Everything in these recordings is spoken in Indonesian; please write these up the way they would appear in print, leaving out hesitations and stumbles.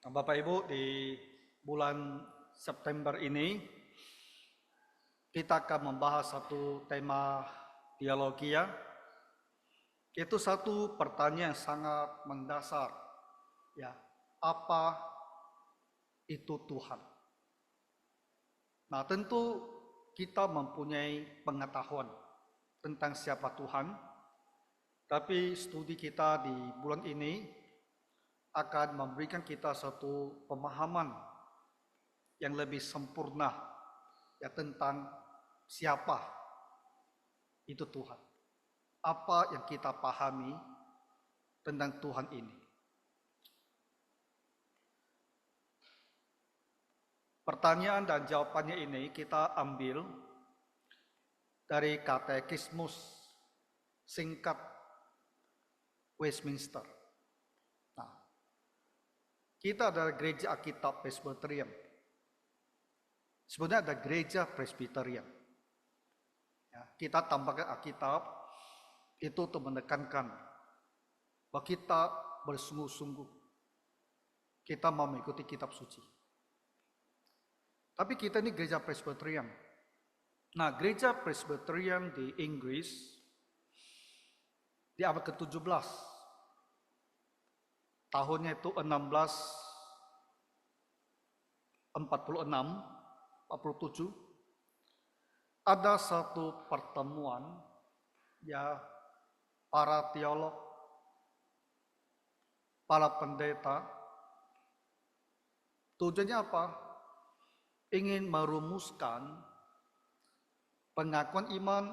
Bapak Ibu, di bulan September ini kita akan membahas satu tema teologi ya. Itu satu pertanyaan yang sangat mendasar ya. Apa itu Tuhan? Nah, tentu kita mempunyai pengetahuan tentang siapa Tuhan, tapi studi kita di bulan ini akan memberikan kita satu pemahaman yang lebih sempurna ya tentang siapa itu Tuhan. Apa yang kita pahami tentang Tuhan ini. Pertanyaan dan jawabannya ini kita ambil dari Katekismus singkat Westminster. Nah, kita adalah gereja Alkitab Presbyterian. Sebenarnya ada gereja Presbyterian. Ya, kita tambahkan Alkitab itu untuk menekankan bahwa kita bersungguh-sungguh kita mau mengikuti kitab suci. Tapi kita ini gereja Presbyterian. Nah, gereja Presbyterian di Inggris di abad ke-17, tahunnya itu 1646, ada satu pertemuan ya para teolog, para pendeta. Tujuannya apa? Ingin merumuskan pengakuan iman,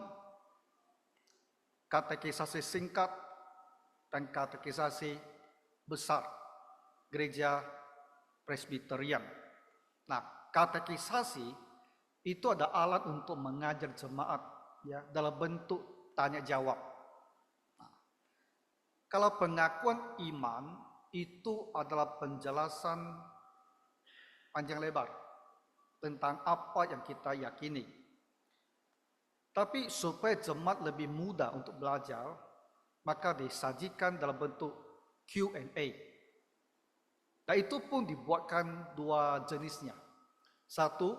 katekisasi singkat, dan katekisasi besar gereja Presbyterian. Nah, katekisasi itu ada alat untuk mengajar jemaat ya dalam bentuk tanya jawab. Nah, kalau pengakuan iman itu adalah penjelasan panjang lebar tentang apa yang kita yakini. Tapi supaya jemaat lebih mudah untuk belajar, maka disajikan dalam bentuk Q&A. Dan itu pun dibuatkan dua jenisnya. Satu,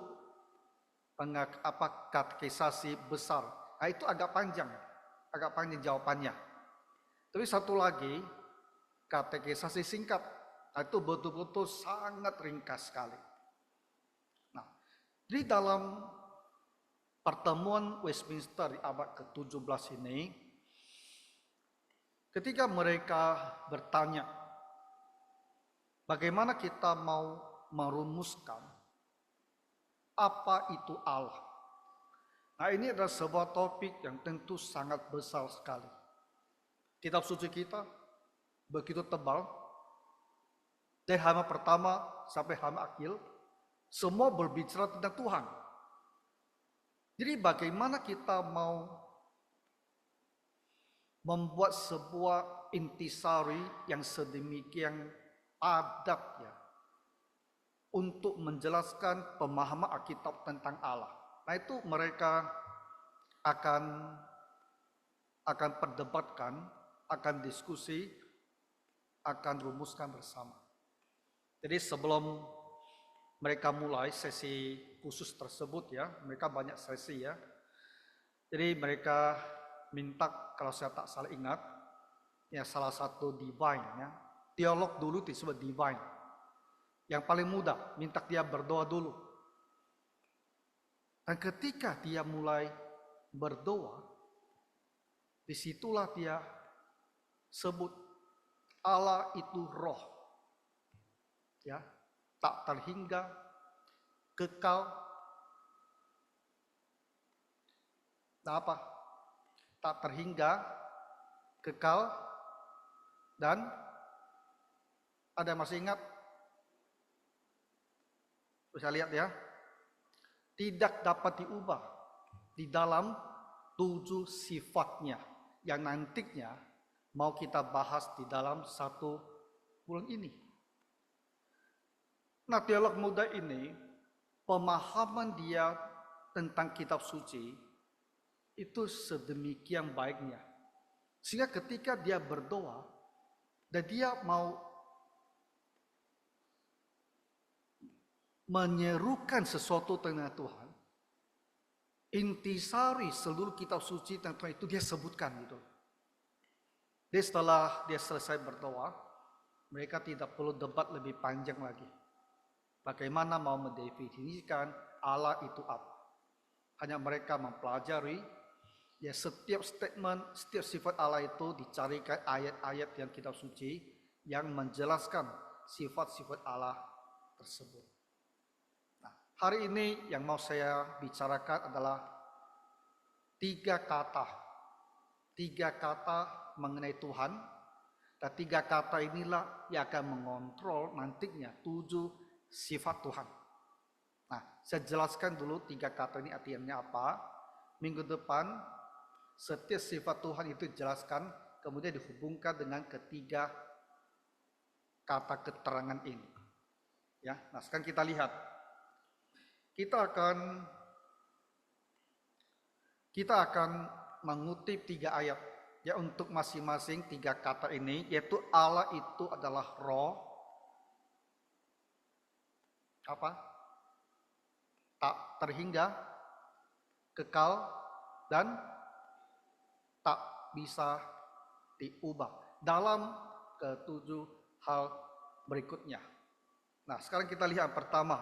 katekisasi besar. Nah, itu agak panjang jawabannya. Tapi satu lagi, katekisasi singkat. Nah, itu betul-betul sangat ringkas sekali. Nah, di dalam pertemuan Westminster di abad ke-17 ini, ketika mereka bertanya, bagaimana kita mau merumuskan apa itu Allah? Nah, ini adalah sebuah topik yang tentu sangat besar sekali. Kitab suci kita begitu tebal, dari halaman pertama sampai halaman akhir, semua berbicara tentang Tuhan. Jadi bagaimana kita mau membuat sebuah intisari yang sedemikian padat ya untuk menjelaskan pemahaman Alkitab tentang Allah. Nah, itu mereka akan perdebatkan, akan diskusi, akan rumuskan bersama. Jadi sebelum mereka mulai sesi khusus tersebut ya, mereka banyak sesi ya. Jadi mereka minta, kalau saya tak salah ingat, ya salah satu divine ya, teolog dulu disebut divine. Yang paling mudah, minta dia berdoa dulu. Dan ketika dia mulai berdoa, disitulah dia sebut Allah itu roh. Ya, tak terhingga, kekal. Nah, apa? Tak terhingga, kekal, dan ada yang masih ingat? Bisa lihat ya, tidak dapat diubah di dalam 7 sifatnya yang nantinya mau kita bahas di dalam 1 bulan ini. Nah, teolog muda ini, pemahaman dia tentang kitab suci itu sedemikian baiknya, sehingga ketika dia berdoa dan dia mau menyerukan sesuatu tentang Tuhan, intisari seluruh kitab suci tentang Tuhan itu dia sebutkan gitu. Jadi setelah dia selesai berdoa, mereka tidak perlu debat lebih panjang lagi. Bagaimana mau mendefinisikan Allah itu apa? Hanya mereka mempelajari, ya setiap statement, setiap sifat Allah itu dicarikan ayat-ayat yang kitab suci yang menjelaskan sifat-sifat Allah tersebut. Nah, hari ini yang mau saya bicarakan adalah tiga kata mengenai Tuhan, dan tiga kata inilah yang akan mengontrol nantinya 7 sifat Tuhan. Nah, saya jelaskan dulu tiga kata ini artinya apa. Minggu depan setiap sifat Tuhan itu dijelaskan, kemudian dihubungkan dengan ketiga kata keterangan ini. Ya, nah sekarang kita lihat. Kita akan mengutip 3 ayat ya untuk masing-masing 3 kata ini, yaitu Allah itu adalah roh, apa? Tak terhingga, kekal, dan tak bisa diubah dalam ke-7 hal berikutnya. Nah, sekarang kita lihat pertama.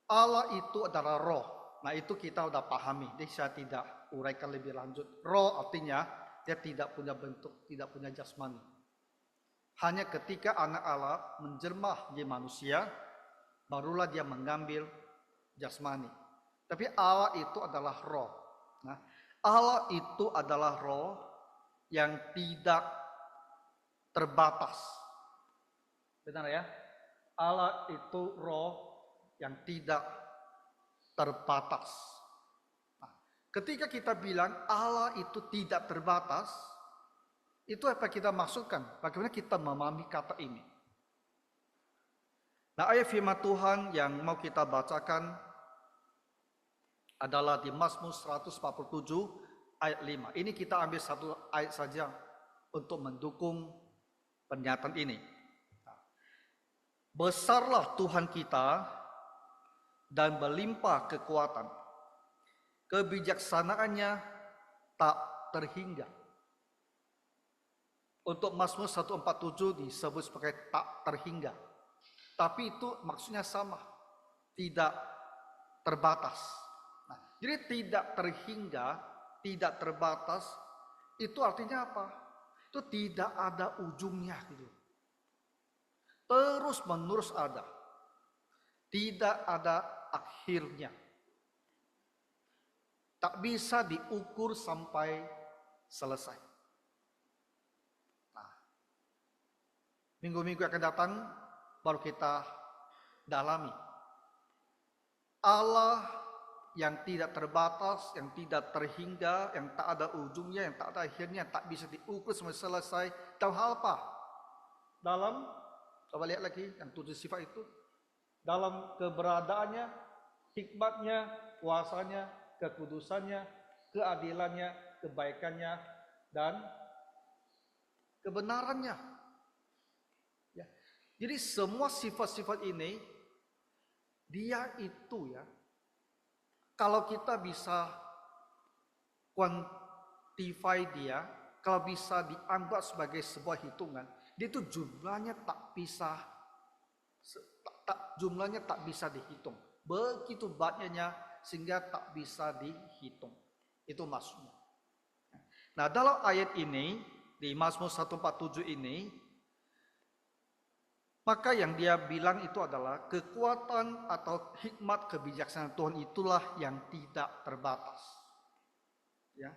Allah itu adalah roh. Nah, itu kita udah pahami. Jadi saya tidak uraikan lebih lanjut. Roh artinya dia tidak punya bentuk, tidak punya jasmani. Hanya ketika anak Allah menjelma menjadi manusia, barulah dia mengambil jasmani. Tapi Allah itu adalah roh. Nah, Allah itu adalah roh yang tidak terbatas. Benar ya? Allah itu roh yang tidak terbatas. Nah, ketika kita bilang Allah itu tidak terbatas, itu apa kita maksudkan? Bagaimana kita memahami kata ini? Nah, ayat firman Tuhan yang mau kita bacakan adalah di Mazmur 147 ayat 5. Ini kita ambil satu ayat saja untuk mendukung pernyataan ini. Besarlah Tuhan kita dan berlimpah kekuatan. Kebijaksanaannya tak terhingga. Untuk Mazmur 147 disebut sebagai tak terhingga. Tapi itu maksudnya sama, tidak terbatas. Nah, jadi tidak terhingga, tidak terbatas, itu artinya apa? Itu tidak ada ujungnya gitu. Terus menerus ada. Tidak ada akhirnya. Tak bisa diukur sampai selesai. Nah, minggu-minggu akan datang baru kita dalami. Allah yang tidak terbatas, yang tidak terhingga, yang tak ada ujungnya, yang tak ada akhirnya, tak bisa diukur sampai selesai. Dalam hal apa? Dalam, coba lihat lagi yang 7 sifat itu. Dalam keberadaannya, hikmatnya, kuasanya, kekudusannya, keadilannya, kebaikannya, dan kebenarannya. Ya. Jadi semua sifat-sifat ini, dia itu ya, kalau kita bisa quantify dia, kalau bisa dianggap sebagai sebuah hitungan, dia itu jumlahnya jumlahnya tak bisa dihitung. Begitu banyaknya sehingga tak bisa dihitung. Itu maksudnya. Nah, dalam ayat ini di Mazmur 147 ini, maka yang dia bilang itu adalah kekuatan atau hikmat kebijaksanaan Tuhan itulah yang tidak terbatas. Ya.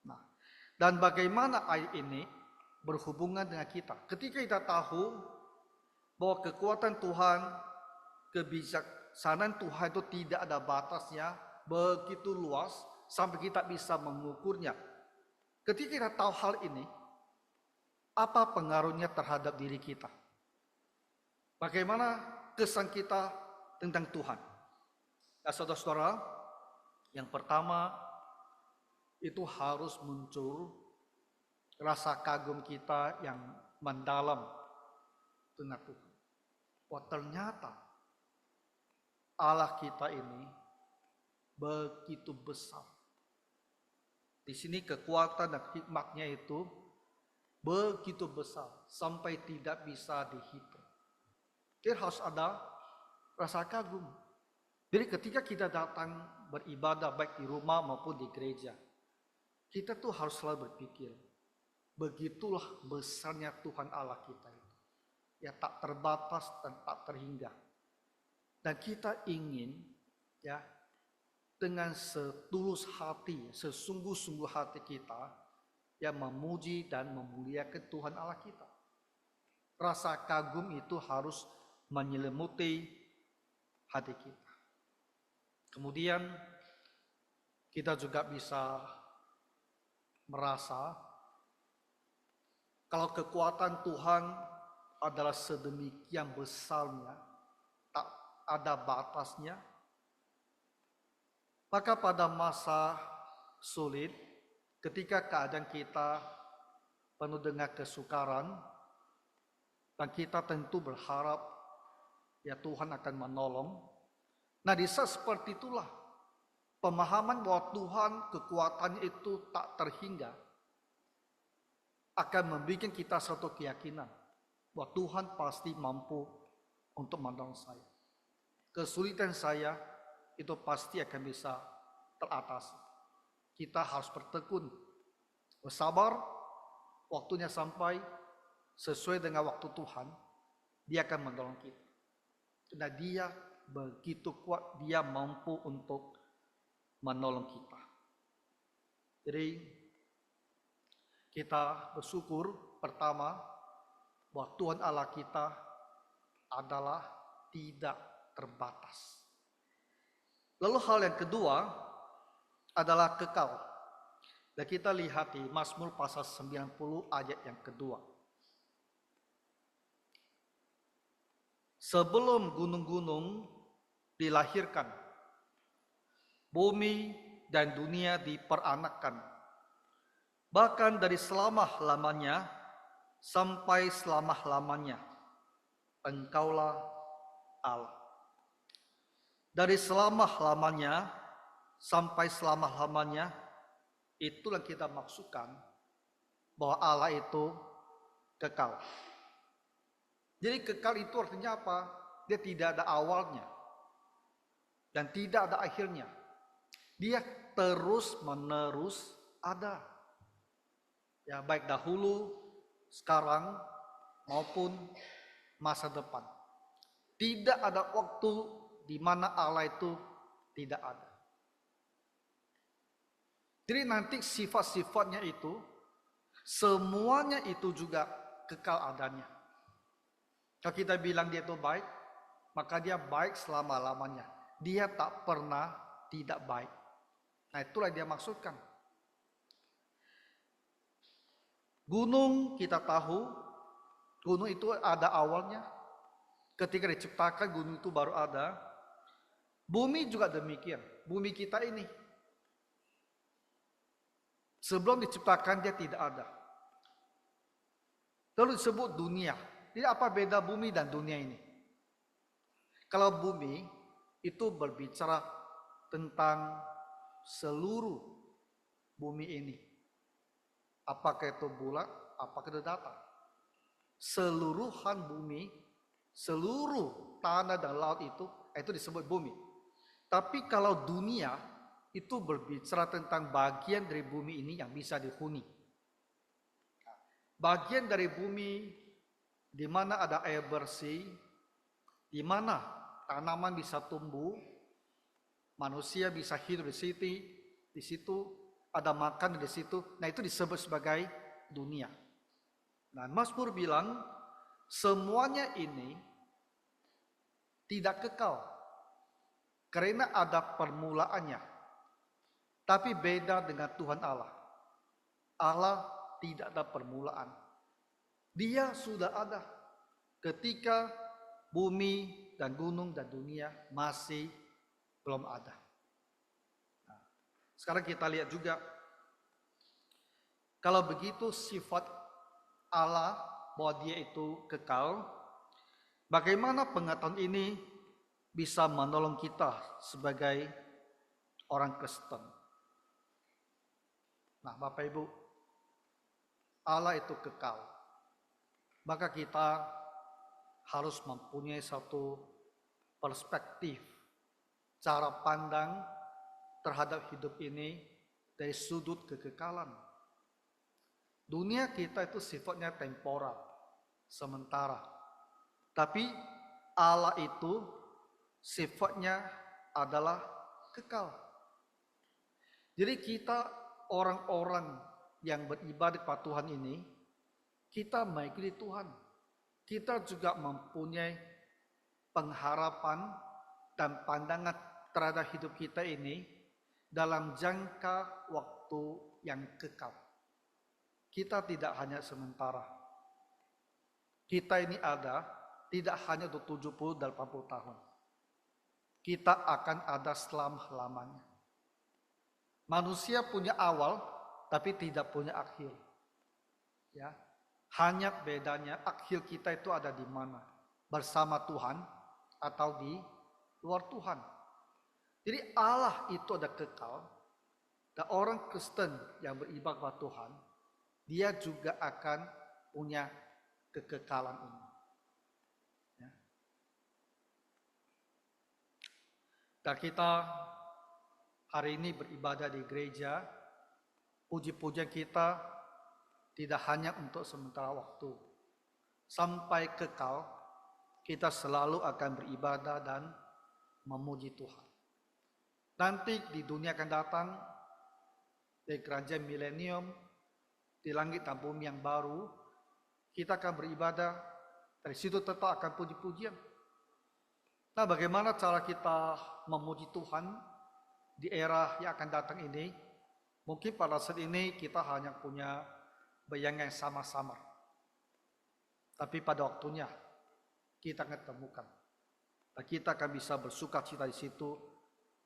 Nah, dan bagaimana ayat ini berhubungan dengan kita? Ketika kita tahu bahwa kekuatan Tuhan, kebijaksanaan Tuhan itu tidak ada batasnya, begitu luas sampai kita bisa mengukurnya. Ketika kita tahu hal ini, apa pengaruhnya terhadap diri kita? Bagaimana kesan kita tentang Tuhan? Nah, saudara-saudara, yang pertama itu harus muncul rasa kagum kita yang mendalam tentang Tuhan. Wah, ternyata Allah kita ini begitu besar. Di sini kekuatan dan hikmatnya itu begitu besar sampai tidak bisa dihitung. Jadi harus ada rasa kagum. Jadi ketika kita datang beribadah baik di rumah maupun di gereja, kita tuh harus selalu berpikir, begitulah besarnya Tuhan Allah kita itu. Ya tak terbatas dan tak terhingga. Dan kita ingin ya dengan setulus hati, sesungguh-sungguh hati kita ya memuji dan memuliakan Tuhan Allah kita. Rasa kagum itu harus menyelimuti hati kita. Kemudian kita juga bisa merasa kalau kekuatan Tuhan adalah sedemikian besarnya, tak ada batasnya, maka pada masa sulit, ketika keadaan kita penuh dengan kesukaran, dan kita tentu berharap ya Tuhan akan menolong. Nah di saat seperti itulah pemahaman bahwa Tuhan kekuatannya itu tak terhingga akan membuat kita suatu keyakinan bahwa Tuhan pasti mampu untuk menolong saya. Kesulitan saya itu pasti akan bisa teratasi. Kita harus bertekun, bersabar, waktunya sampai sesuai dengan waktu Tuhan, Dia akan menolong kita. Karena Dia begitu kuat, Dia mampu untuk menolong kita. Jadi kita bersyukur pertama bahwa Tuhan Allah kita adalah tidak terbatas. Lalu hal yang kedua adalah kekal. Dan kita lihat di Mazmur pasal 90 ayat yang kedua. Sebelum gunung-gunung dilahirkan, bumi dan dunia diperanakkan, bahkan dari selama-lamanya sampai selama-lamanya, Engkaulah Allah. Dari selama-lamanya sampai selama-lamanya, itulah kita maksudkan bahwa Allah itu kekal. Jadi kekal itu artinya apa? Dia tidak ada awalnya dan tidak ada akhirnya. Dia terus-menerus ada. Ya, baik dahulu, sekarang maupun masa depan. Tidak ada waktu di mana Allah itu tidak ada. Jadi nanti sifat-sifatnya itu semuanya itu juga kekal adanya. Kalau kita bilang dia itu baik, maka dia baik selama-lamanya. Dia tak pernah tidak baik. Nah itulah dia maksudkan. Gunung kita tahu, gunung itu ada awalnya. Ketika diciptakan gunung itu baru ada. Bumi juga demikian. Bumi kita ini. Sebelum diciptakan dia tidak ada. Lalu disebut dunia. Jadi apa beda bumi dan dunia ini? Kalau bumi itu berbicara tentang seluruh bumi ini. Apakah itu bulat, apakah itu datar. Seluruhan bumi, seluruh tanah dan laut itu disebut bumi. Tapi kalau dunia itu berbicara tentang bagian dari bumi ini yang bisa dihuni. Bagian dari bumi di mana ada air bersih, di mana tanaman bisa tumbuh, manusia bisa hidup di situ ada makan di situ. Nah itu disebut sebagai dunia. Nah Mazmur bilang semuanya ini tidak kekal karena ada permulaannya. Tapi beda dengan Tuhan Allah. Allah tidak ada permulaan. Dia sudah ada ketika bumi dan gunung dan dunia masih belum ada. Nah, sekarang kita lihat juga, kalau begitu sifat Allah bahwa dia itu kekal, bagaimana pengetahuan ini bisa menolong kita sebagai orang Kristen. Nah, Bapak Ibu, Allah itu kekal. Maka kita harus mempunyai satu perspektif, cara pandang terhadap hidup ini dari sudut kekekalan. Dunia kita itu sifatnya temporal, sementara. Tapi Allah itu sifatnya adalah kekal. Jadi kita orang-orang yang beribadah kepada Tuhan ini, kita mengikuti Tuhan. Kita juga mempunyai pengharapan dan pandangan terhadap hidup kita ini dalam jangka waktu yang kekal. Kita tidak hanya sementara. Kita ini ada tidak hanya untuk 70-80 tahun. Kita akan ada selama-lamanya. Manusia punya awal tapi tidak punya akhir. Ya. Hanya bedanya akhir kita itu ada di mana? Bersama Tuhan atau di luar Tuhan. Jadi Allah itu ada kekal. Dan orang Kristen yang beribadah kepada Tuhan, dia juga akan punya kekekalan ini. Ya. Dan kita hari ini beribadah di gereja, puji-pujian kita tidak hanya untuk sementara waktu. Sampai kekal, kita selalu akan beribadah dan memuji Tuhan. Nanti di dunia akan datang, di kerajaan milenium, di langit dan bumi yang baru, kita akan beribadah, dari situ tetap akan puji-pujian. Nah, bagaimana cara kita memuji Tuhan di era yang akan datang ini? Mungkin pada saat ini kita hanya punya bayangan yang sama-sama. Tapi pada waktunya kita akan temukan. Dan kita akan bisa bersuka cita di situ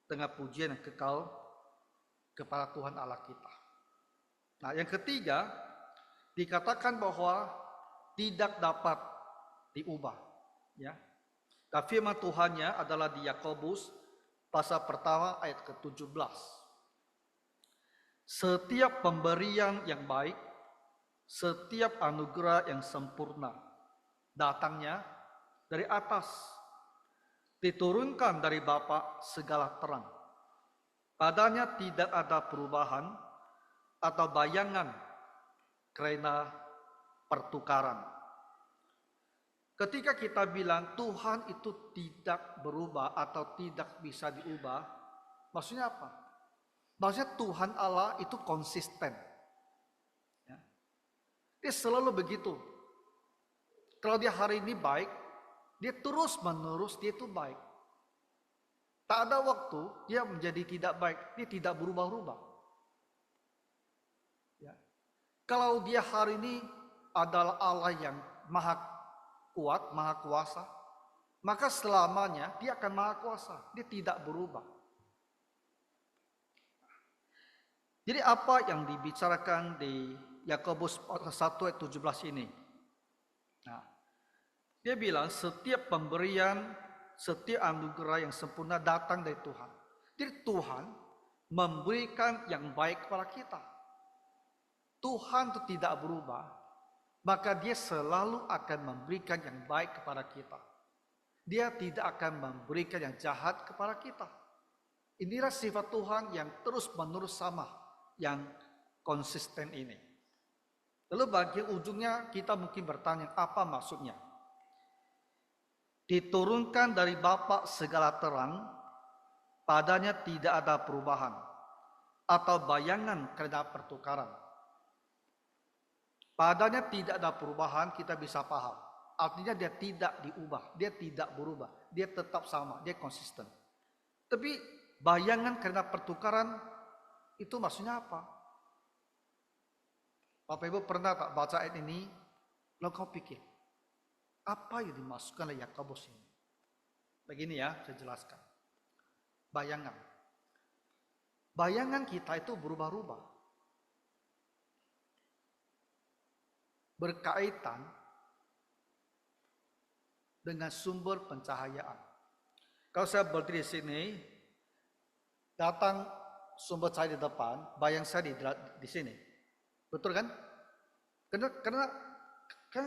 dengan pujian yang kekal kepada Tuhan Allah kita. Nah, yang ketiga, dikatakan bahwa tidak dapat diubah. Ya. Dan firman Tuhannya adalah di Yakobus pasal pertama ayat ke-17. Setiap pemberian yang baik, setiap anugerah yang sempurna datangnya dari atas, diturunkan dari Bapa segala terang. Padanya tidak ada perubahan atau bayangan karena pertukaran. Ketika kita bilang Tuhan itu tidak berubah atau tidak bisa diubah, maksudnya apa? Maksudnya Tuhan Allah itu konsisten. Dia selalu begitu. Kalau dia hari ini baik, dia terus menerus dia itu baik. Tak ada waktu dia menjadi tidak baik, dia tidak berubah-ubah. Ya. Kalau dia hari ini adalah Allah yang maha kuat, maha kuasa, maka selamanya dia akan maha kuasa, dia tidak berubah. Jadi apa yang dibicarakan di Yakobus 1 ayat 17 ini? Nah, dia bilang setiap pemberian, setiap anugerah yang sempurna datang dari Tuhan. Jadi Tuhan memberikan yang baik kepada kita. Tuhan itu tidak berubah, maka dia selalu akan memberikan yang baik kepada kita. Dia tidak akan memberikan yang jahat kepada kita. Inilah sifat Tuhan yang terus-menerus sama, yang konsisten ini. Lalu bagian ujungnya kita mungkin bertanya, apa maksudnya? Diturunkan dari Bapa segala terang, padanya tidak ada perubahan atau bayangan karena pertukaran. Padanya tidak ada perubahan, kita bisa paham. Artinya dia tidak diubah, dia tidak berubah, dia tetap sama, dia konsisten. Tapi bayangan karena pertukaran itu maksudnya apa? Bapak Ibu pernah tak baca ayat ini? Lalu kau pikir, apa yang dimasukkan oleh Yakobus ini? Begini ya, saya jelaskan. Bayangan. Bayangan kita itu berubah-ubah. Berkaitan dengan sumber pencahayaan. Kalau saya berdiri di sini, datang sumber cahaya di depan, bayang saya di sini. Betul kan? Karena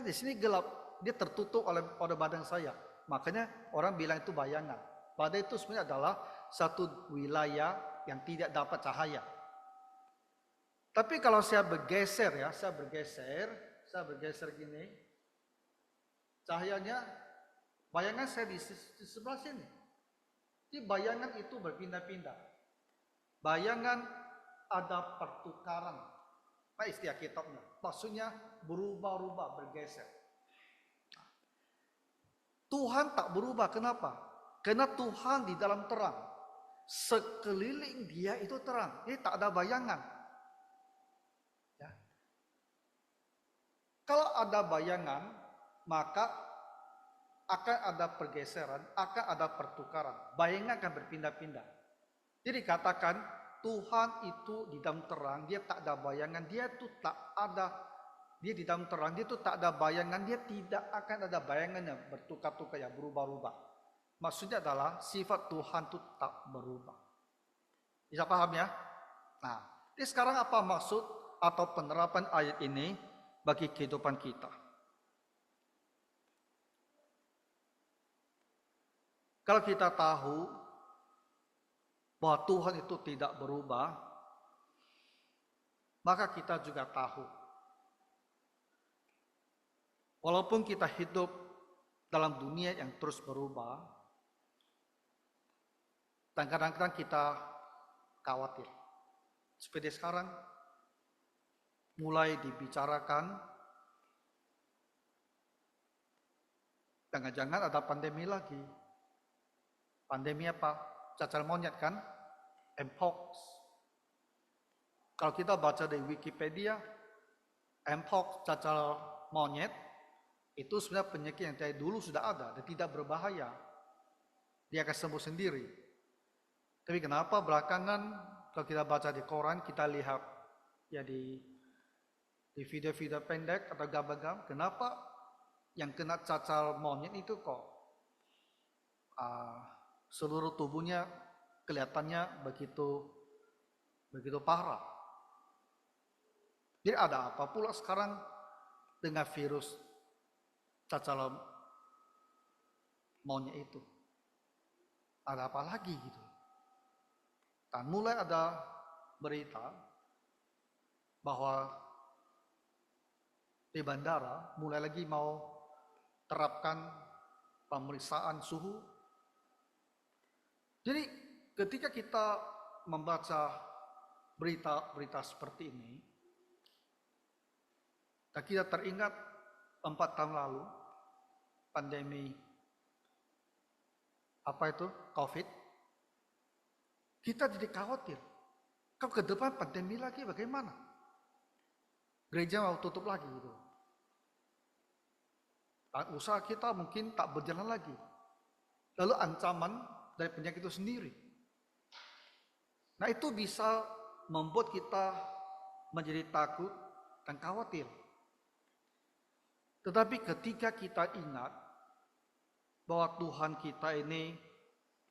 di sini gelap, dia tertutup oleh badan saya. Makanya orang bilang itu bayangan. Padahal itu sebenarnya adalah satu wilayah yang tidak dapat cahaya. Tapi kalau saya bergeser gini, cahayanya, bayangan saya di sebelah sini. Jadi bayangan itu berpindah-pindah. Bayangan ada pertukaran. Nah, istilah kitabnya. Maksudnya berubah-ubah, bergeser. Tuhan tak berubah, kenapa? Karena Tuhan di dalam terang. Sekeliling dia itu terang. Jadi tak ada bayangan. Ya. Kalau ada bayangan, maka akan ada pergeseran, akan ada pertukaran. Bayangan akan berpindah-pindah. Jadi katakan Tuhan itu di dalam terang, dia tak ada bayangan, dia itu tak ada, dia di dalam terang, dia itu tak ada bayangan, dia tidak akan ada bayangannya bertukar-tukar, ya berubah-ubah. Maksudnya adalah sifat Tuhan itu tak berubah. Bisa paham ya? Nah, jadi sekarang apa maksud atau penerapan ayat ini bagi kehidupan kita? Kalau kita tahu bahwa Tuhan itu tidak berubah, maka kita juga tahu, walaupun kita hidup dalam dunia yang terus berubah, dan kadang-kadang kita khawatir. Seperti sekarang, mulai dibicarakan, jangan-jangan ada pandemi lagi. Pandemi apa? Cacar monyet kan? Mpox. Kalau kita baca di Wikipedia, Mpox, cacar monyet, itu sebenarnya penyakit yang dari dulu sudah ada dan tidak berbahaya. Dia akan sembuh sendiri. Tapi kenapa belakangan kalau kita baca di koran, kita lihat ya di video-video pendek atau gambar-gambar, kenapa yang kena cacar monyet itu kok seluruh tubuhnya kelihatannya begitu parah. Jadi ada apa pula sekarang dengan virus cacar monyet itu? Ada apa lagi gitu? Dan mulai ada berita bahwa di bandara mulai lagi mau terapkan pemeriksaan suhu. Jadi ketika kita membaca berita-berita seperti ini, dan kita teringat 4 tahun lalu pandemi COVID, kita jadi khawatir. Kalau ke depan pandemi lagi bagaimana? Gereja mau tutup lagi gitu. Dan usaha kita mungkin tak berjalan lagi. Lalu ancaman dari penyakit itu sendiri. Nah, itu bisa membuat kita menjadi takut dan khawatir. Tetapi ketika kita ingat bahwa Tuhan kita ini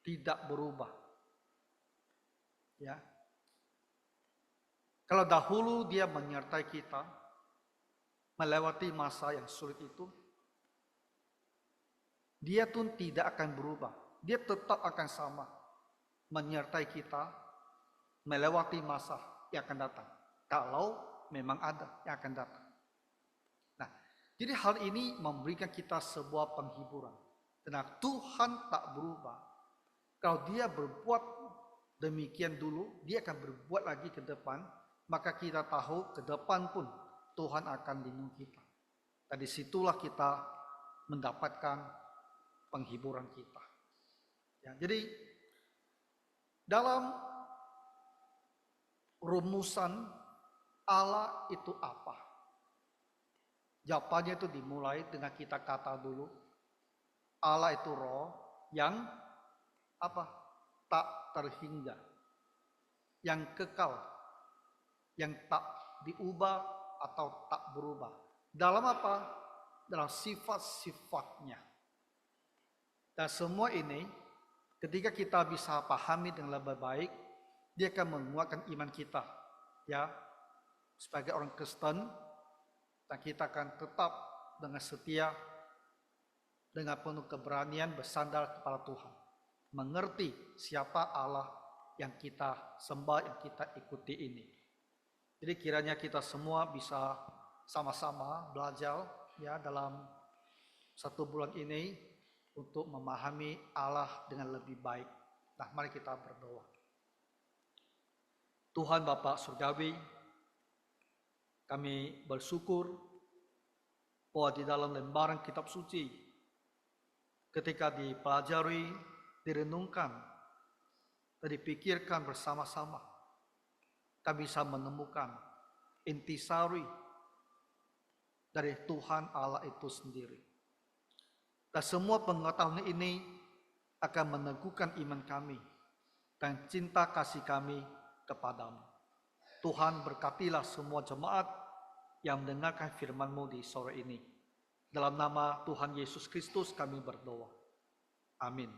tidak berubah. Ya. Kalau dahulu dia menyertai kita melewati masa yang sulit itu, dia pun tidak akan berubah. Dia tetap akan sama menyertai kita melewati masa yang akan datang. Kalau memang ada yang akan datang. Nah, jadi hal ini memberikan kita sebuah penghiburan. Karena Tuhan tak berubah. Kalau dia berbuat demikian dulu, dia akan berbuat lagi ke depan, maka kita tahu ke depan pun Tuhan akan lindungi kita. Dan disitulah kita mendapatkan penghiburan kita. Ya, jadi dalam rumusan Allah itu apa? Jawabannya itu dimulai dengan kita kata dulu. Allah itu roh yang apa? Tak terhingga. Yang kekal. Yang tak diubah atau tak berubah. Dalam apa? Dalam sifat-sifatnya. Dan semua ini Ketika kita bisa pahami dengan lebih baik, dia akan menguatkan iman kita, ya. Sebagai orang Kristen, dan kita akan tetap dengan setia, dengan penuh keberanian bersandar kepada Tuhan, mengerti siapa Allah yang kita sembah, yang kita ikuti ini. Jadi kiranya kita semua bisa sama-sama belajar ya dalam 1 bulan ini untuk memahami Allah dengan lebih baik. Nah, mari kita berdoa. Tuhan Bapa Surgawi, kami bersyukur bahwa di dalam lembaran kitab suci, ketika dipelajari, direnungkan, dan dipikirkan bersama-sama, kami bisa menemukan intisari dari Tuhan Allah itu sendiri. Dan semua pengetahuan ini akan meneguhkan iman kami dan cinta kasih kami kepadamu. Tuhan berkatilah semua jemaat yang mendengarkan firman-Mu di sore ini. Dalam nama Tuhan Yesus Kristus kami berdoa. Amin.